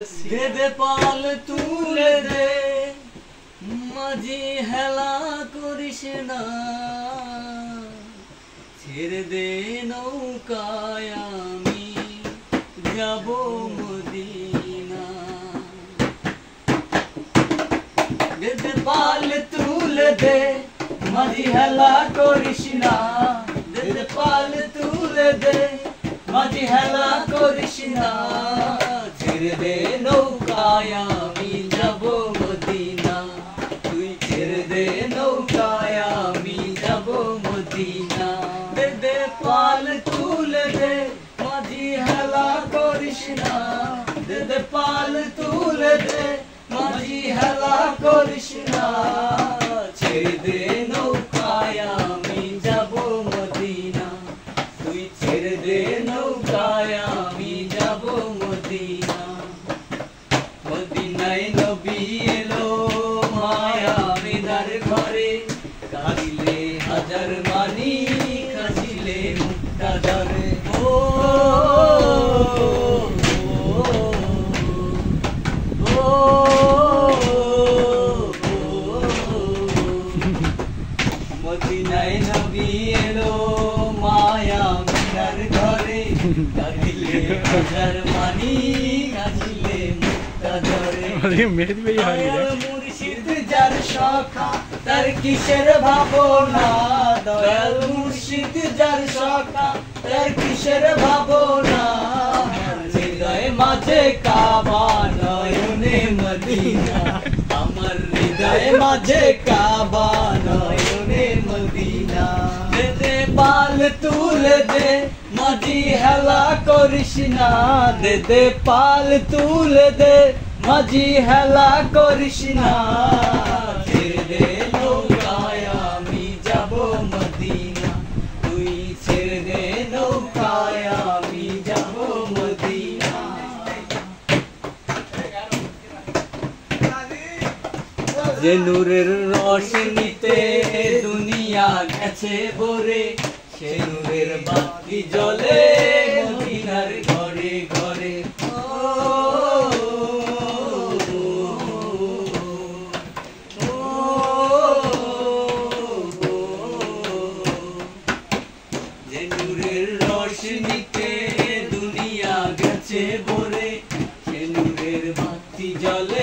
দে দে পাল তুলে দে মাঝি হেলা করিস না, ছেড়ে দে নৌকায় আমি যাব মদিনা। দে দে পাল তুলে দে মাঝি হেলা করিস না, দে দে পাল তুলে দে মাঝি হেলা করিস না, ছেড়ে দে নৌকায় আমি যাব মদিনা। তুই ছেড়ে দে নৌকায় আমি যাব মদিনা। দে দে পাল তুলে দে মাঝি হেলা করিস না, দে দে পাল তুলে দে মাঝি হেলা করিস না, ছেড়ে দে নৌকায় আমি যাব মদিনা। তুই ছেড়ে দে নৌকায় আমি যাব মদিনা। মদিনায় নবী এলো মায়া মেদার ঘরে, কাঁদিলে হাজার মানি কাঁদিলে মুক্তা ধরে। ও মদিনায় নবী এলো মায়া মেদার ঘরে, কাঁদিলে হাজার মানি কাঁদিলে মুক্তা ধরে। মুর্শিদ যার সখা তার কিসের ভাবনা, দয়াল মুর্শিদ যার সখা তার কিসের ভাবনা। হৃদয় মাঝে কাবা নয়নে মদিনা, আমার হৃদয় মাঝে কাবা নয়নে মদিনা। দে দে পাল তুলে দে মাঝি হেলা করিস না, দে দে পাল তুলে দে মাঝি হেলা করিস না, ছেড়ে দে নৌকায় আমি যাব মদিনা। তুই ছেড়ে দে নৌকায় আমি যাব মদিনা। যে নূরের রোশনীতে দুনিয়া গেছে ভরে, সে নূরের বাতি জ্বলে মদিনার ঘরে ঘরে। যে নূরের রোশনীতে দুনিয়া গেছে ভরে, সে নূরের বাতি জ্বলে